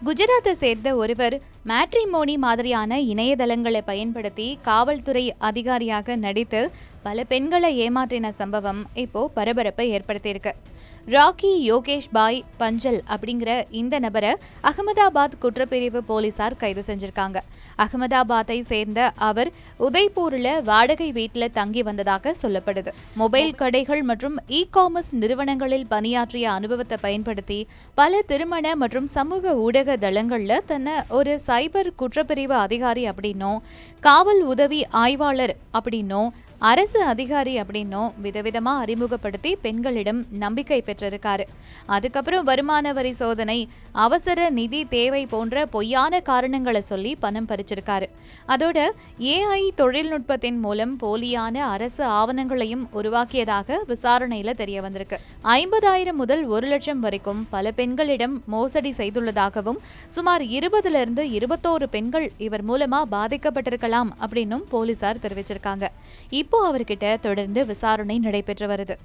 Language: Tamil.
குஜராத்தை சேர்ந்த ஒருவர் மேட்ரிமோனி மாதிரியான இணையதளங்களை பயன்படுத்தி காவல்துறை அதிகாரியாக நடித்து பல பெண்களை ஏமாற்றின சம்பவம் இப்போ பரபரப்பை ஏற்படுத்தியிருக்கு. ராக்கி யோகேஷ் பாய் பஞ்சல் அப்படிங்கிற இந்த நபரை அகமதாபாத் குற்றப்பிரிவு போலீசார் கைது செஞ்சிருக்காங்க. அகமதாபாத்தை சேர்ந்த அவர் உதய்பூர்ல வாடகை வீட்டில் தங்கி வந்ததாக சொல்லப்படுது. மொபைல் கடைகள் மற்றும் காமர்ஸ் நிறுவனங்களில் பணியாற்றிய அனுபவத்தை பயன்படுத்தி பல திருமண மற்றும் சமூக ஊடக தளங்கள்ல தன்னை ஒரு சைபர் குற்றப்பிரிவு அதிகாரி அப்படின்னும் காவல் உதவி ஆய்வாளர் அப்படின்னும் அரசு அதிகாரி அப்படின்னும் விதவிதமா அறிமுகப்படுத்தி பெண்களிடம் நம்பிக்கை பெற்றிருக்காரு. அதுக்கப்புறம் வருமான வரி சோதனை, அவசர நிதி தேவை போன்ற பொய்யான காரணங்களை சொல்லி பணம் பறிச்சிருக்காரு. அதோட AI தொழில்நுட்பத்தின் மூலம் போலியான அரசு ஆவணங்களையும் உருவாக்கியதாக விசாரணையில தெரிய வந்திருக்கு. 50,000 முதல் 1 லட்சம் வரைக்கும் பல பெண்களிடம் மோசடி செய்துள்ளதாகவும் சுமார் 20 21 பெண்கள் இவர் மூலமா பாதிக்கப்பட்டிருக்கலாம் அப்படின்னும் போலீசார் தெரிவிச்சிருக்காங்க. இப்போ அவர்கிட்ட தொடர்ந்து விசாரணை நடைபெற்று வருது.